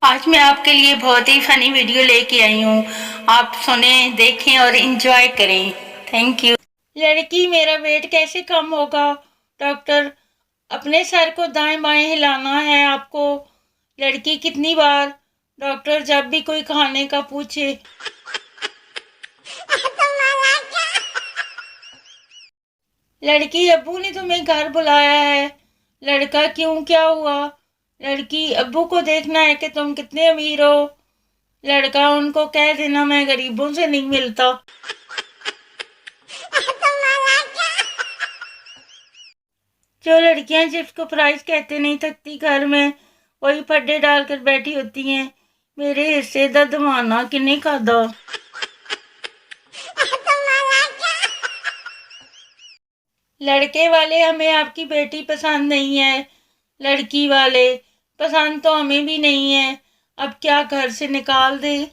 आज मैं आपके लिए बहुत ही फनी वीडियो लेके आई हूँ। आप सुने, देखें और एंजॉय करें। Thank you. लड़की, मेरा वेट कैसे कम होगा? डॉक्टर, अपने सर को दाएं बाएं हिलाना है आपको। लड़की, कितनी बार? डॉक्टर, जब भी कोई खाने का पूछे। लड़की, अब्बू ने तुम्हें घर बुलाया है। लड़का, क्यों, क्या हुआ? लड़की, अब्बू को देखना है कि तुम कितने अमीर हो। लड़का, उनको कह देना मैं गरीबों से नहीं मिलता। जो लड़कियां जिसको प्राइस कहते नहीं थकती घर में, वही फड्डे डालकर बैठी होती हैं। मेरे हिस्से दा दवाना किन्ने खादा। लड़के वाले, हमें आपकी बेटी पसंद नहीं है। लड़की वाले, पसंद तो हमें भी नहीं है। अब क्या घर से निकाल दे?